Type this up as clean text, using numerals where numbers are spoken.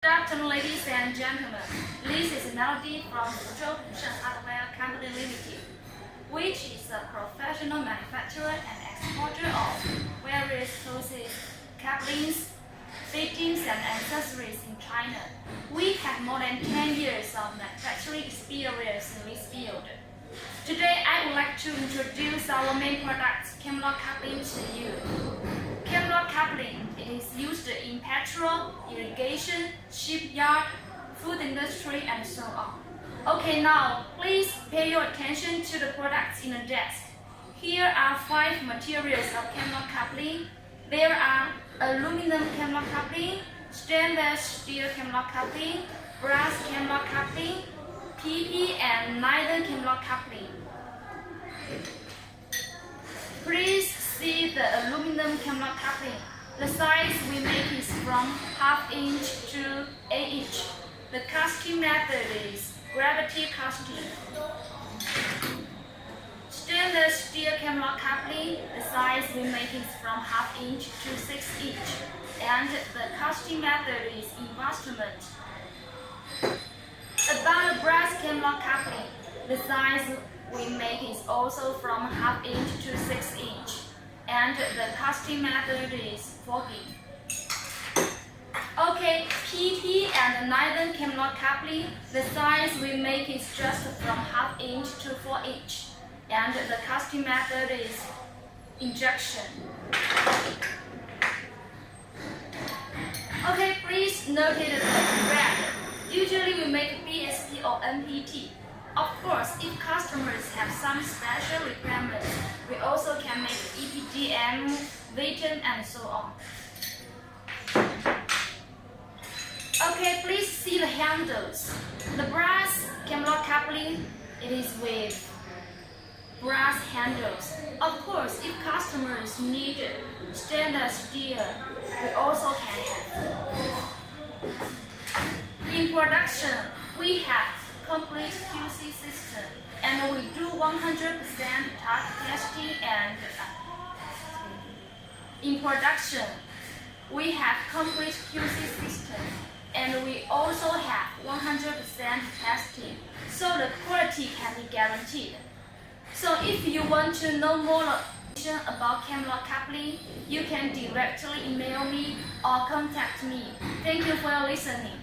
Good afternoon, ladies and gentlemen. This is Melody from Fuzhou Hardware Company Limited, which is a professional manufacturer and exporter of various hoses, couplings, fittings, and accessories in China. We have more than 10 years of manufacturing experience in this field. Today, I would like to introduce our main product, camlock coupling, to you. Camlock coupling is used in petrol, irrigation, shipyard, food industry, and so on. Okay, now please pay your attention to the products in the desk. Here are 5 materials of camlock coupling. There are aluminum camlock coupling, stainless steel camlock coupling, brass camlock coupling, PP and nylon camlock coupling. Please see the aluminum camlock coupling. The size we make is from ½ inch to 8 inch. The casting method is gravity casting. Stainless steel camlock coupling. The size we make is from ½ inch to 6 inch. And the casting method is investment. About the brass camlock coupling, the size we make is also from ½ inch to 6 inch, and the casting method is forging. Okay, PP and nylon camlock coupling, the size we make is just from ½ inch to 4 inch, and the casting method is injection. Okay, please note the brand. Usually we make BSP or NPT. Of course, if customers have some special requirements, we also can make EPDM, Vaton, and so on. Okay, please see the handles. The brass camlock coupling, it is with brass handles. Of course, if customers need stainless steel, we also can have. In production, we have complete QC system, and we do 100% testing and in production, we have complete QC system, and we also have 100% testing, so the quality can be guaranteed. So if you want to know more information about camlock coupling, you can directly email me or contact me. Thank you for your listening.